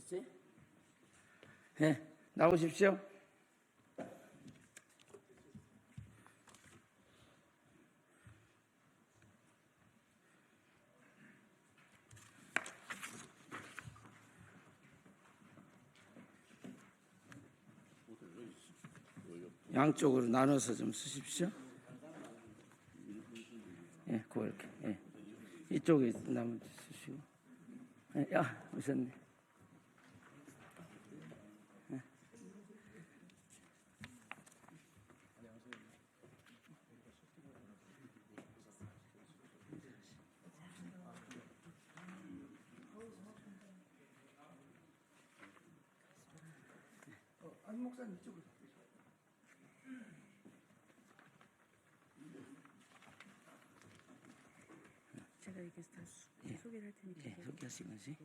됐어요? 네, 나오십시오. 양쪽으로 나눠서 좀 쓰십시오. 예, 그렇게. 예. 이쪽에 나무 쓰시고. 예, 야, 오셨네. 예. 안 목사님 이쪽으로. 제가 이렇게 다 소개를 할 테니까. 예, 소개하시는 거지.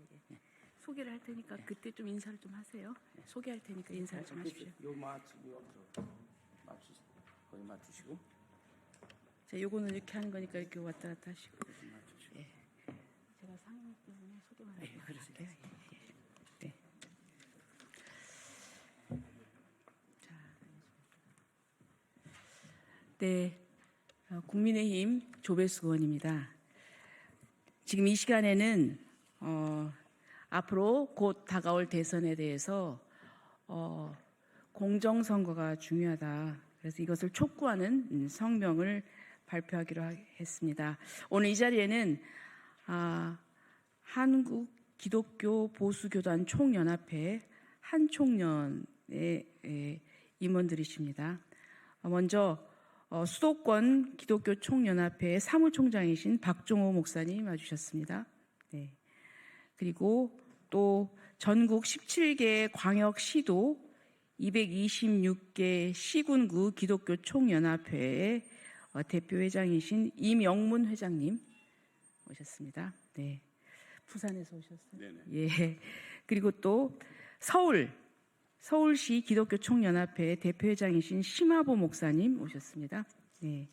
소개를 할 테니까 그때 좀 인사를 좀 하세요. 소개할 테니까 인사를 좀 하십시오. 요 맞추고 맞추시고 거기 맞추시고. 자, 요거는 이렇게 하는 거니까 이렇게 왔다 갔다 하시고. 예. 제가 상임 때문에 소개만 할게요. 그러세요. 네. 자, 네. 국민의힘 조배수 의원입니다. 지금 이 시간에는 앞으로 곧 다가올 대선에 대해서 공정선거가 중요하다. 그래서 이것을 촉구하는 성명을 발표하기로 했습니다. 오늘 이 자리에는 한국 기독교 보수교단 총연합회 한총련의 임원들이십니다. 먼저 수도권 기독교 총연합회 사무총장이신 박종호 목사님 와주셨습니다. 네. 그리고 또 전국 17개 광역시도 226개 시군구 기독교 총연합회의 대표회장이신 임영문 회장님 오셨습니다. 네. 부산에서 오셨어요. 네네. 예. 그리고 또 서울시 기독교 총연합회 대표회장이신 심화보 목사님 오셨습니다. 네.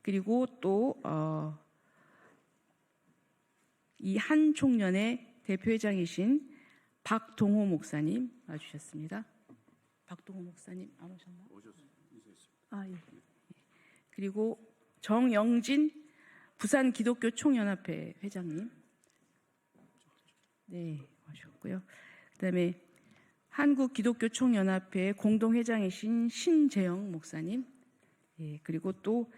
그리고 또 이 한 총련의 대표회장이신 박동호 목사님 와주셨습니다. 박동호 목사님 안 오셨나? 오셨어요. 인사했습니다. 예. 그리고 정영진 부산 기독교 총연합회 회장님. 네, 오셨고요. 그다음에 한국 기독교 총연합회 공동회장이신 신재영 목사님. 예, 그리고 또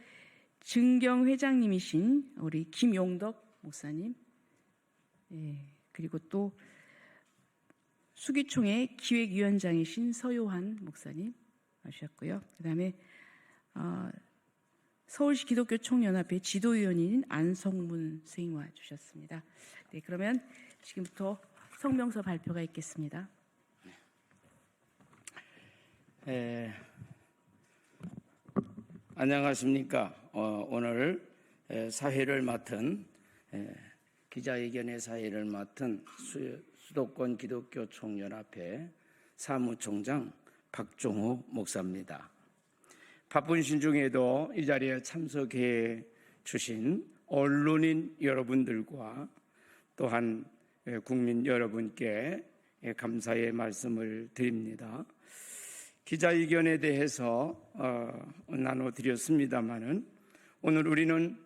증경 회장님이신 우리 김용덕 목사님. 예, 그리고 또 수기총회 기획위원장이신 서요한 목사님 하셨고요. 그다음에 서울시 기독교 총연합회 지도위원인 안성문 스님 와주셨습니다. 네, 그러면 지금부터 성명서 발표가 있겠습니다. 안녕하십니까. 오늘 사회를 맡은 기자회견의 사회를 맡은 수도권 기독교 총연합회 사무총장 박종호 목사입니다. 바쁜 신중에도 이 자리에 참석해 주신 언론인 여러분들과 또한 국민 여러분께 감사의 말씀을 드립니다. 기자회견에 대해서 나눠드렸습니다마는 오늘 우리는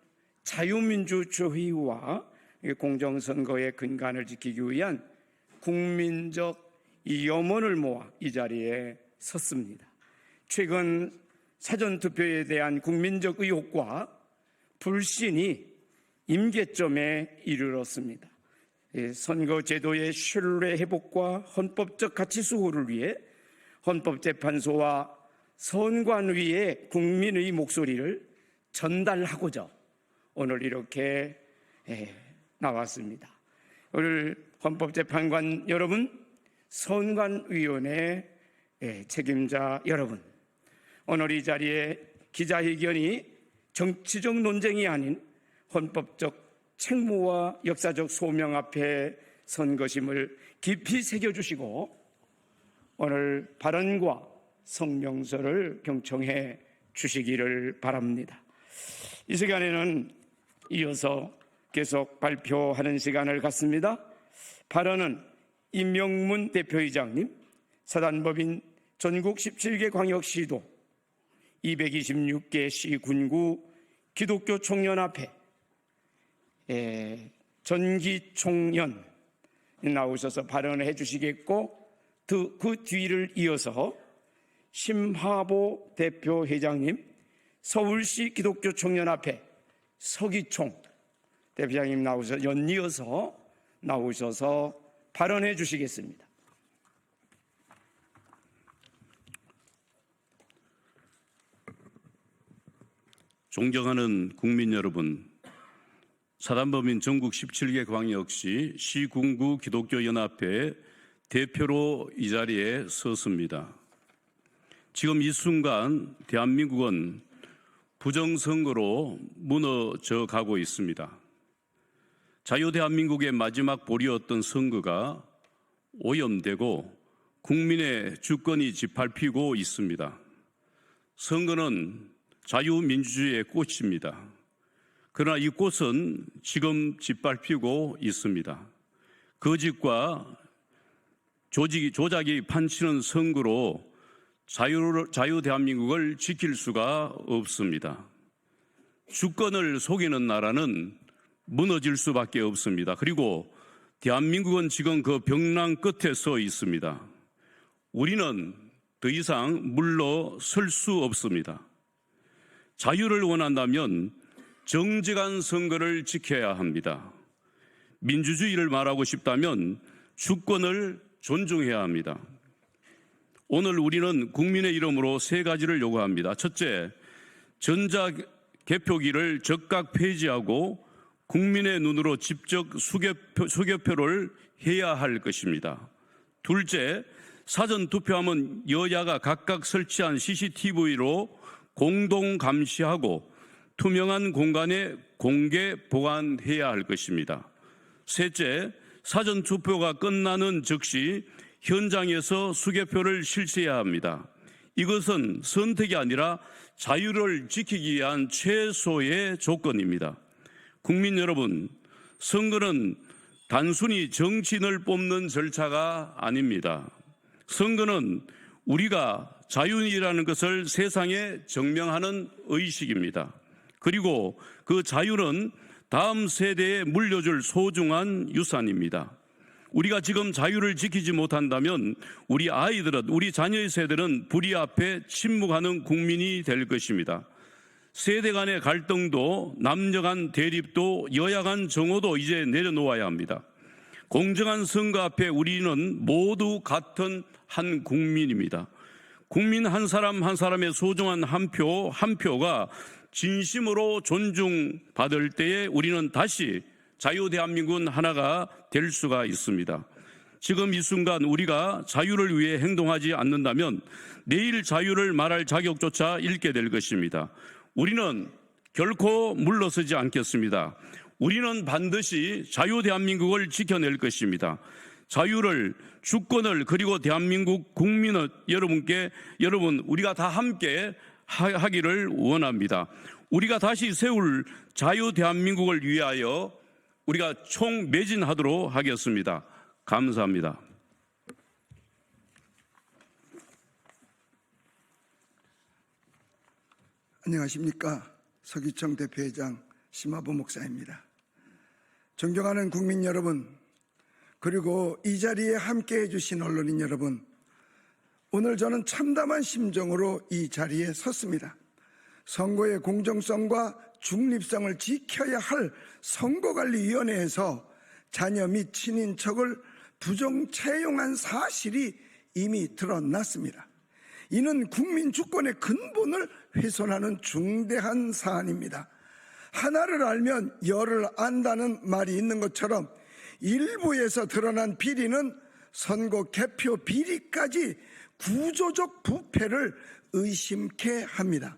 자유민주주의와 공정선거의 근간을 지키기 위한 국민적 염원을 모아 이 자리에 섰습니다. 최근 사전투표에 대한 국민적 의혹과 불신이 임계점에 이르렀습니다. 선거제도의 신뢰 회복과 헌법적 가치 수호를 위해 헌법재판소와 선관위에 국민의 목소리를 전달하고자 오늘 이렇게 나왔습니다. 오늘 헌법재판관 여러분, 선관위원회 책임자 여러분, 오늘 이 자리에 기자회견이 정치적 논쟁이 아닌 헌법적 책무와 역사적 소명 앞에 선 것임을 깊이 새겨주시고 오늘 발언과 성명서를 경청해 주시기를 바랍니다. 이 시간에는 이어서 계속 발표하는 시간을 갖습니다. 발언은 임명문 대표이장님, 사단법인 전국 17개 광역시도 226개 시군구 기독교 총연합회 전기총연 나오셔서 발언을 해주시겠고, 그 뒤를 이어서 심화보 대표회장님, 서울시 기독교 총연합회 서기총 대표장님 연이어서 나오셔서 발언해 주시겠습니다. 존경하는 국민 여러분, 사단법인 전국 17개 광역시 시군구 기독교연합회 대표로 이 자리에 섰습니다. 지금 이 순간 대한민국은 부정선거로 무너져 가고 있습니다. 자유대한민국의 마지막 보리였던 선거가 오염되고 국민의 주권이 짓밟히고 있습니다. 선거는 자유민주주의의 꽃입니다. 그러나 이 꽃은 지금 짓밟히고 있습니다. 거짓과 조작이 판치는 선거로 자유대한민국을 지킬 수가 없습니다. 주권을 속이는 나라는 무너질 수밖에 없습니다. 그리고 대한민국은 지금 그 벽랑 끝에 서 있습니다. 우리는 더 이상 물러설 수 없습니다. 자유를 원한다면 정직한 선거를 지켜야 합니다. 민주주의를 말하고 싶다면 주권을 존중해야 합니다. 오늘 우리는 국민의 이름으로 세 가지를 요구합니다. 첫째, 전자개표기를 즉각 폐지하고 국민의 눈으로 직접 수개표를 해야 할 것입니다. 둘째, 사전투표함은 여야가 각각 설치한 CCTV로 공동 감시하고 투명한 공간에 공개 보관해야 할 것입니다. 셋째, 사전투표가 끝나는 즉시 현장에서 수개표를 실시해야 합니다. 이것은 선택이 아니라 자유를 지키기 위한 최소의 조건입니다. 국민 여러분, 선거는 단순히 정치인을 뽑는 절차가 아닙니다. 선거는 우리가 자유인이라는 것을 세상에 증명하는 의식입니다. 그리고 그 자유는 다음 세대에 물려줄 소중한 유산입니다. 우리가 지금 자유를 지키지 못한다면 우리 아이들은, 우리 자녀의 세대는 불의 앞에 침묵하는 국민이 될 것입니다. 세대 간의 갈등도, 남녀 간 대립도, 여야 간 정오도 이제 내려놓아야 합니다. 공정한 선거 앞에 우리는 모두 같은 한 국민입니다. 국민 한 사람 한 사람의 소중한 한 표가 진심으로 존중받을 때에 우리는 다시 자유대한민국은 하나가 될 수가 있습니다. 지금 이 순간 우리가 자유를 위해 행동하지 않는다면 내일 자유를 말할 자격조차 잃게 될 것입니다. 우리는 결코 물러서지 않겠습니다. 우리는 반드시 자유대한민국을 지켜낼 것입니다. 자유를, 주권을, 그리고 대한민국 국민을 여러분 우리가 다 함께 하기를 원합니다. 우리가 다시 세울 자유대한민국을 위하여 우리가 총매진하도록 하겠습니다. 감사합니다. 안녕하십니까. 서기청 대표회장 심화보 목사입니다. 존경하는 국민 여러분, 그리고 이 자리에 함께해 주신 언론인 여러분, 오늘 저는 참담한 심정으로 이 자리에 섰습니다. 선거의 공정성과 중립성을 지켜야 할 선거관리위원회에서 자녀 및 친인척을 부정 채용한 사실이 이미 드러났습니다. 이는 국민 주권의 근본을 훼손하는 중대한 사안입니다. 하나를 알면 열을 안다는 말이 있는 것처럼 일부에서 드러난 비리는 선거 개표 비리까지 구조적 부패를 의심케 합니다.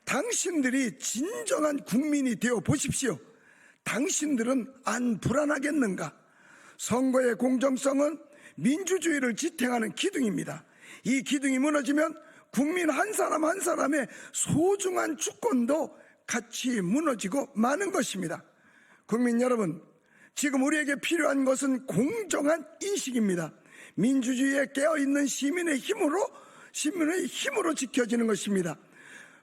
당신들이 진정한 국민이 되어 보십시오. 당신들은 안 불안하겠는가? 선거의 공정성은 민주주의를 지탱하는 기둥입니다. 이 기둥이 무너지면 국민 한 사람 한 사람의 소중한 주권도 같이 무너지고 마는 것입니다. 국민 여러분, 지금 우리에게 필요한 것은 공정한 인식입니다. 민주주의에 깨어있는 시민의 힘으로 지켜지는 것입니다.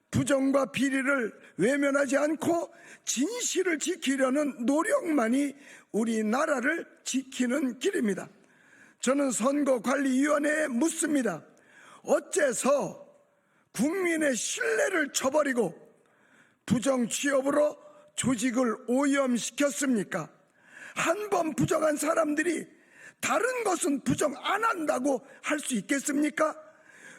부정과 비리를 외면하지 않고 진실을 지키려는 노력만이 우리나라를 지키는 길입니다. 저는 선거관리위원회에 묻습니다. 어째서 국민의 신뢰를 저버리고 부정 취업으로 조직을 오염시켰습니까? 한 번 부정한 사람들이 다른 것은 부정 안 한다고 할 수 있겠습니까?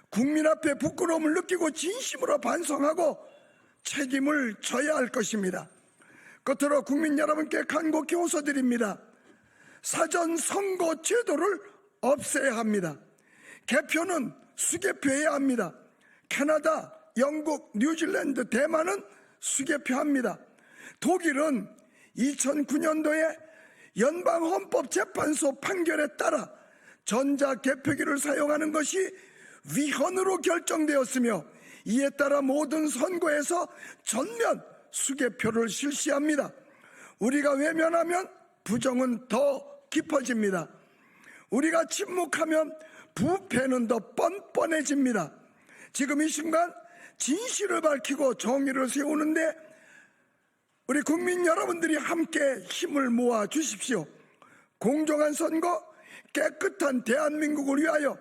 국민 앞에 부끄러움을 느끼고 진심으로 반성하고 책임을 져야 할 것입니다. 끝으로 국민 여러분께 간곡히 호소드립니다. 사전 선거 제도를 없애야 합니다. 개표는 수개표해야 합니다. 캐나다, 영국, 뉴질랜드, 대만은 수개표합니다. 독일은 2009년도에 연방헌법재판소 판결에 따라 전자개표기를 사용하는 것이 위헌으로 결정되었으며 이에 따라 모든 선거에서 전면 수개표를 실시합니다. 우리가 외면하면 부정은 더 깊어집니다. 우리가 침묵하면 부패는 더 뻔뻔해집니다. 지금 이 순간 진실을 밝히고 정의를 세우는데 우리 국민 여러분들이 함께 힘을 모아 주십시오. 공정한 선거, 깨끗한 대한민국을 위하여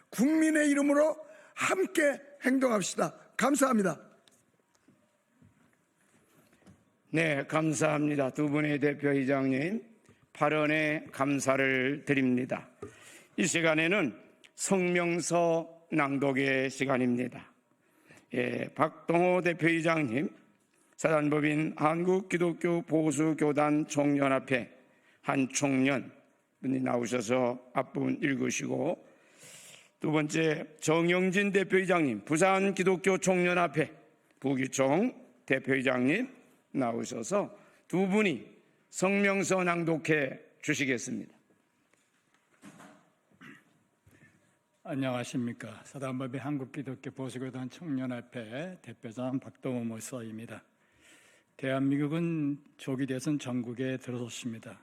국민의 이름으로 함께 행동합시다. 감사합니다. 네, 감사합니다. 두 분의 대표이장님 발언에 감사를 드립니다. 이 시간에는 성명서 낭독의 시간입니다. 박동호 대표이장님, 사단법인 한국기독교보수교단 총연합회 한 총련분이 나오셔서 앞부분 읽으시고, 두 번째 정영진 대표이장님, 부산기독교총연합회 부기총 대표이장님 나오셔서 두 분이 성명서 낭독해 주시겠습니다. 안녕하십니까. 사단법인 한국기독교보수교단 총연합회 대표장 박동호 목사입니다. 대한민국은 조기 대선 전국에 들어섰습니다.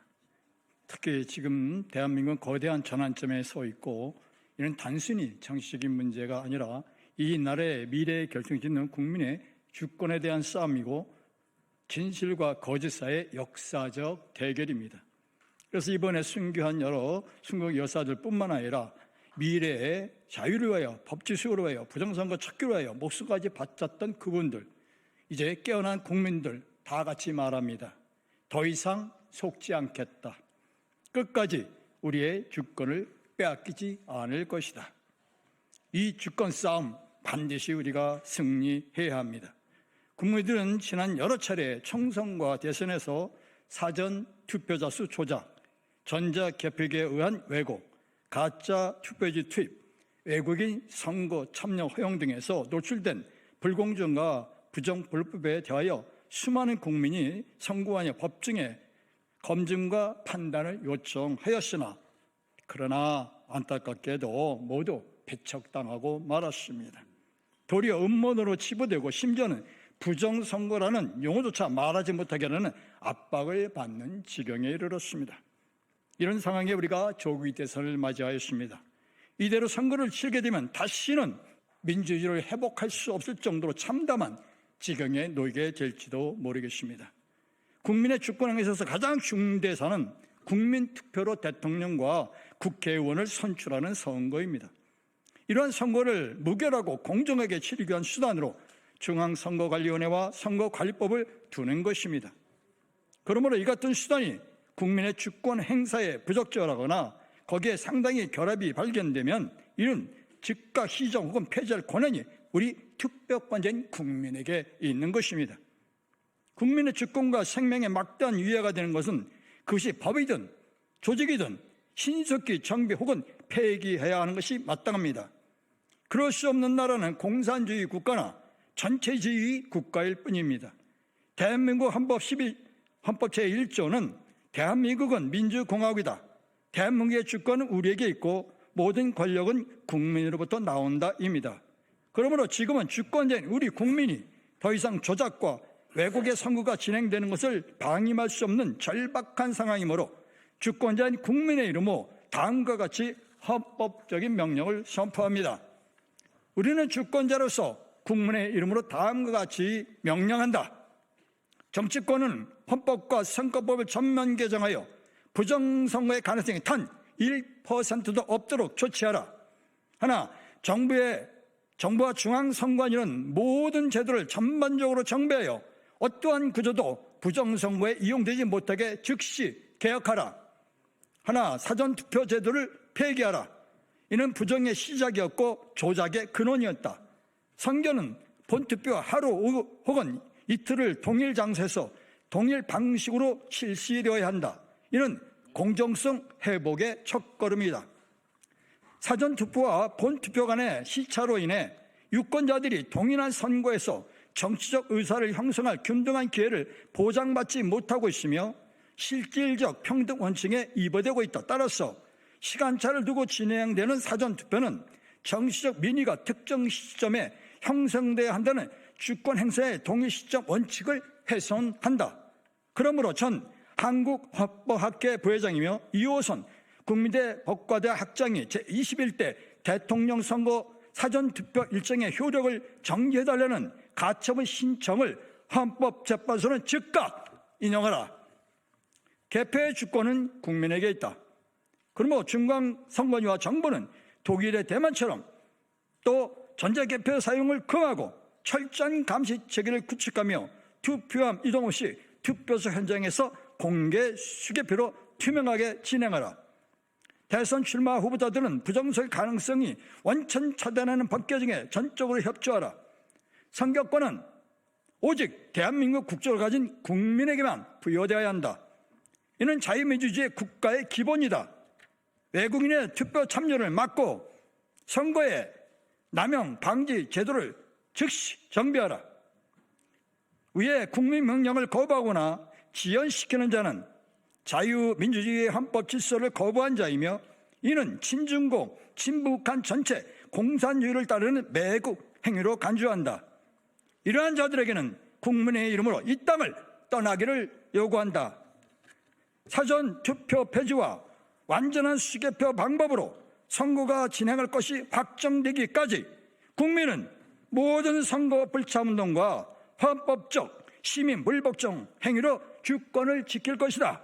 특히 지금 대한민국은 거대한 전환점에 서 있고, 이는 단순히 정치적인 문제가 아니라 이 나라의 미래에 결정짓는 국민의 주권에 대한 싸움이고 진실과 거짓 사이의 역사적 대결입니다. 그래서 이번에 순교한 여러 순국 여사들뿐만 아니라 미래의 자유를 위하여, 법치수호를 위하여, 부정선거 척결을 위하여 목숨까지 바쳤던 그분들, 이제 깨어난 국민들 다 같이 말합니다. 더 이상 속지 않겠다. 끝까지 우리의 주권을 빼앗기지 않을 것이다. 이 주권 싸움 반드시 우리가 승리해야 합니다. 국민들은 지난 여러 차례 총선과 대선에서 사전 투표자 수 조작, 전자개표기에 의한 왜곡, 가짜 투표지 투입, 외국인 선거 참여 허용 등에서 노출된 불공정과 부정불법에 대하여 수많은 국민이 선고관의 법정에 검증과 판단을 요청하였으나, 그러나 안타깝게도 모두 배척당하고 말았습니다. 도리어 음모론으로 치부되고 심지어는 부정선거라는 용어조차 말하지 못하게 하는 압박을 받는 지경에 이르렀습니다. 이런 상황에 우리가 조기 대선을 맞이하였습니다. 이대로 선거를 치르게 되면 다시는 민주주의를 회복할 수 없을 정도로 참담한 지경에 놓이게 될지도 모르겠습니다. 국민의 주권에 있어서 가장 중대사는 국민투표로 대통령과 국회의원을 선출하는 선거입니다. 이러한 선거를 무결하고 공정하게 치르기 위한 수단으로 중앙선거관리위원회와 선거관리법을 두는 것입니다. 그러므로 이 같은 수단이 국민의 주권 행사에 부적절하거나 거기에 상당히 결합이 발견되면 이는 즉각 시정 혹은 폐지할 권한이 우리 투표권자인 국민에게 있는 것입니다. 국민의 주권과 생명에 막대한 위해가 되는 것은 그것이 법이든 조직이든 신속히 정비 혹은 폐기해야 하는 것이 마땅합니다. 그럴 수 없는 나라는 공산주의 국가나 전체주의 국가일 뿐입니다. 대한민국 헌법 제1조는 대한민국은 민주공화국이다. 대한민국의 주권은 우리에게 있고 모든 권력은 국민으로부터 나온다입니다. 그러므로 지금은 주권자인 우리 국민이 더 이상 조작과 외국의 선거가 진행되는 것을 방임할 수 없는 절박한 상황이므로 주권자인 국민의 이름으로 다음과 같이 헌법적인 명령을 선포합니다. 우리는 주권자로서 국민의 이름으로 다음과 같이 명령한다. 정치권은 헌법과 선거법을 전면 개정하여 부정선거의 가능성이 단 1%도 없도록 조치하라. 하나, 정부와 중앙선관위는 모든 제도를 전반적으로 정비하여 어떠한 구조도 부정선거에 이용되지 못하게 즉시 개혁하라. 하나, 사전투표 제도를 폐기하라. 이는 부정의 시작이었고 조작의 근원이었다. 선거는 본투표 하루 혹은 이틀을 동일 장소에서 동일 방식으로 실시되어야 한다. 이는 공정성 회복의 첫걸음이다. 사전투표와 본투표 간의 시차로 인해 유권자들이 동일한 선거에서 정치적 의사를 형성할 균등한 기회를 보장받지 못하고 있으며 실질적 평등 원칙에 이버되고 있다. 따라서 시간차를 두고 진행되는 사전투표는 정치적 민의가 특정 시점에 형성돼야 한다는 주권 행사의 동일 시점 원칙을 훼손한다. 그러므로 전 한국헌법학회 부회장이며 2호선 국민대 법과대 학장이 제21대 대통령 선거 사전투표 일정의 효력을 정지해달라는 가처분 신청을 헌법재판소는 즉각 인용하라. 개표의 주권은 국민에게 있다. 그러므로 중앙선관위와 정부는 독일의 대만처럼 또 전자개표 사용을 금하고 철저한 감시 체계를 구축하며 투표함 이동 없이 투표소 현장에서 공개 수개표로 투명하게 진행하라. 대선 출마 후보자들은 부정선거 가능성이 원천 차단하는 법 개정에 전적으로 협조하라. 선거권은 오직 대한민국 국적을 가진 국민에게만 부여되어야 한다. 이는 자유민주주의 국가의 기본이다. 외국인의 투표 참여를 막고 선거의 남용 방지 제도를 즉시 정비하라. 위에 국민 명령을 거부하거나 지연시키는 자는 자유민주주의의 헌법 질서를 거부한 자이며 이는 친중공, 친북한 전체 공산주의를 따르는 매국 행위로 간주한다. 이러한 자들에게는 국민의 이름으로 이 땅을 떠나기를 요구한다. 사전투표 폐지와 완전한 수개표 방법으로 선거가 진행할 것이 확정되기까지 국민은 모든 선거 불참운동과 헌법적 시민 불복종 행위로 주권을 지킬 것이다.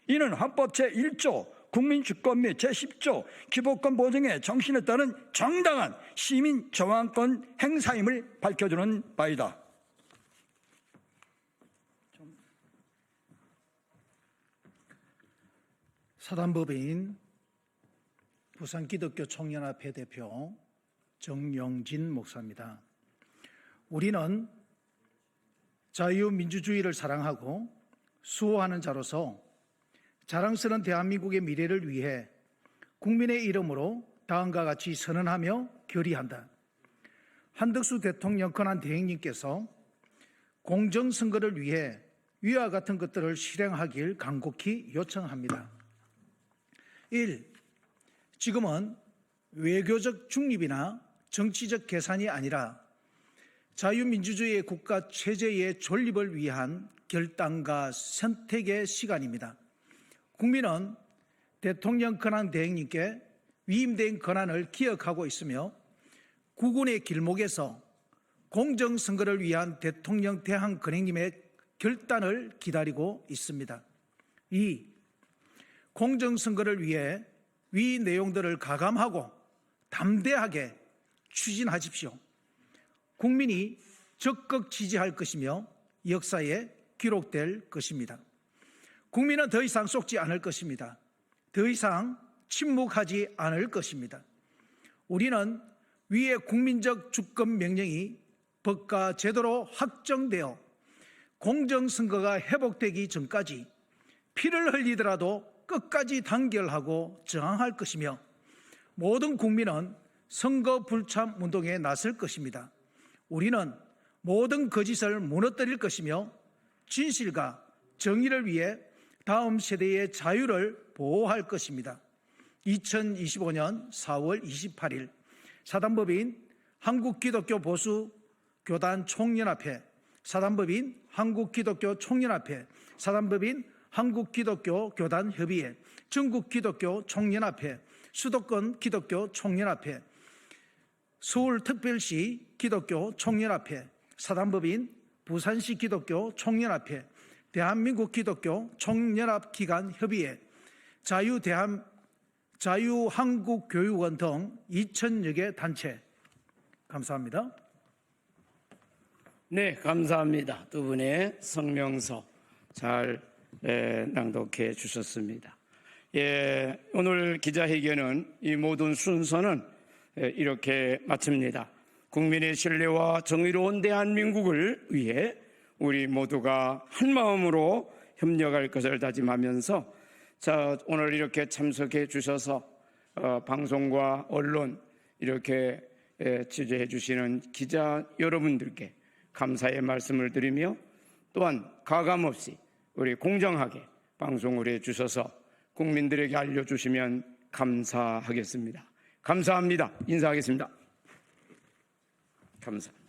이는 헌법 제1조 국민주권 및 제10조 기본권 보장의 정신에 따른 정당한 시민 저항권 행사임을 밝혀주는 바이다. 사단법인 부산기독교총연합회 대표 정영진 목사입니다. 우리는 자유민주주의를 사랑하고 수호하는 자로서 자랑스러운 대한민국의 미래를 위해 국민의 이름으로 다음과 같이 선언하며 결의한다. 한덕수 대통령 권한 대행님께서 공정선거를 위해 위와 같은 것들을 실행하길 간곡히 요청합니다. 1. 지금은 외교적 중립이나 정치적 계산이 아니라 자유민주주의의 국가 체제의 존립을 위한 결단과 선택의 시간입니다. 국민은 대통령 권한 대행님께 위임된 권한을 기억하고 있으며 국군의 길목에서 공정선거를 위한 대통령 대항 권행님의 결단을 기다리고 있습니다. 2. 공정선거를 위해 위 내용들을 가감하고 담대하게 추진하십시오. 국민이 적극 지지할 것이며 역사에 기록될 것입니다. 국민은 더 이상 속지 않을 것입니다. 더 이상 침묵하지 않을 것입니다. 우리는 위의 국민적 주권 명령이 법과 제도로 확정되어 공정선거가 회복되기 전까지 피를 흘리더라도 끝까지 단결하고 저항할 것이며 모든 국민은 선거 불참 운동에 나설 것입니다. 우리는 모든 거짓을 무너뜨릴 것이며 진실과 정의를 위해 다음 세대의 자유를 보호할 것입니다. 2025년 4월 28일 사단법인 한국기독교 보수교단 총연합회 사단법인 한국기독교 총연합회, 사단법인 한국기독교 교단협의회, 전국기독교 총연합회, 수도권 기독교 총연합회, 서울특별시 기독교 총연합회, 사단법인 부산시 기독교 총연합회, 대한민국 기독교 총연합기관협의회, 자유한국교육원 등 2,000여 개 단체. 감사합니다. 네, 감사합니다. 두 분의 성명서 잘 낭독해 주셨습니다. 오늘 기자회견은 이 모든 순서는 이렇게 마칩니다. 국민의 신뢰와 정의로운 대한민국을 위해 우리 모두가 한 마음으로 협력할 것을 다짐하면서 오늘 이렇게 참석해 주셔서 방송과 언론 이렇게 취재해 주시는 기자 여러분들께 감사의 말씀을 드리며 또한 가감없이 우리 공정하게 방송을 해 주셔서 국민들에게 알려주시면 감사하겠습니다. 감사합니다. 인사하겠습니다. 감사합니다.